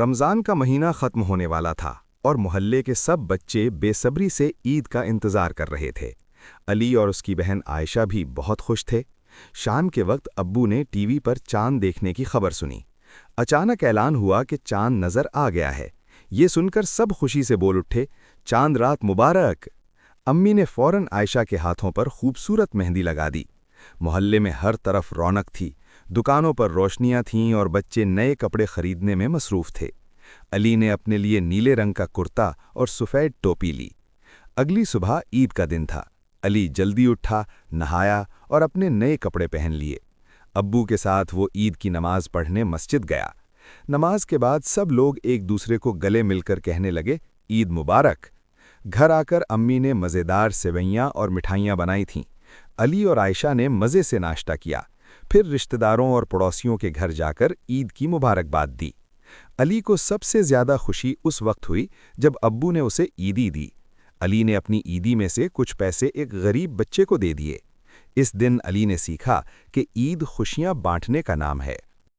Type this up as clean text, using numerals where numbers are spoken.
رمضان کا مہینہ ختم ہونے والا تھا اور محلے کے سب بچے بے صبری سے عید کا انتظار کر رہے تھے۔ علی اور اس کی بہن عائشہ بھی بہت خوش تھے۔ شام کے وقت ابو نے ٹی وی پر چاند دیکھنے کی خبر سنی۔ اچانک اعلان ہوا کہ چاند نظر آ گیا ہے۔ یہ سن کر سب خوشی سے بول اٹھے، چاند رات مبارک! امی نے فوراً عائشہ کے ہاتھوں پر خوبصورت مہندی لگا دی۔ محلے میں ہر طرف رونق تھی، دکانوں پر روشنیاں تھیں اور بچے نئے کپڑے خریدنے میں مصروف تھے۔ علی نے اپنے لیے نیلے رنگ کا کرتا اور سفید ٹوپی لی۔ اگلی صبح عید کا دن تھا۔ علی جلدی اٹھا، نہایا اور اپنے نئے کپڑے پہن لیے۔ ابو کے ساتھ وہ عید کی نماز پڑھنے مسجد گیا۔ نماز کے بعد سب لوگ ایک دوسرے کو گلے مل کر کہنے لگے، عید مبارک! گھر آ کر امی نے مزیدار سیویاں اور مٹھائیاں بنائی تھیں۔ علی اور عائشہ نے مزے سے ناشتہ کیا، پھر رشتہ داروں اور پڑوسیوں کے گھر جا کر عید کی مبارکباد دی۔ علی کو سب سے زیادہ خوشی اس وقت ہوئی جب ابو نے اسے عیدی دی۔ علی نے اپنی عیدی میں سے کچھ پیسے ایک غریب بچے کو دے دیے۔ اس دن علی نے سیکھا کہ عید خوشیاں بانٹنے کا نام ہے۔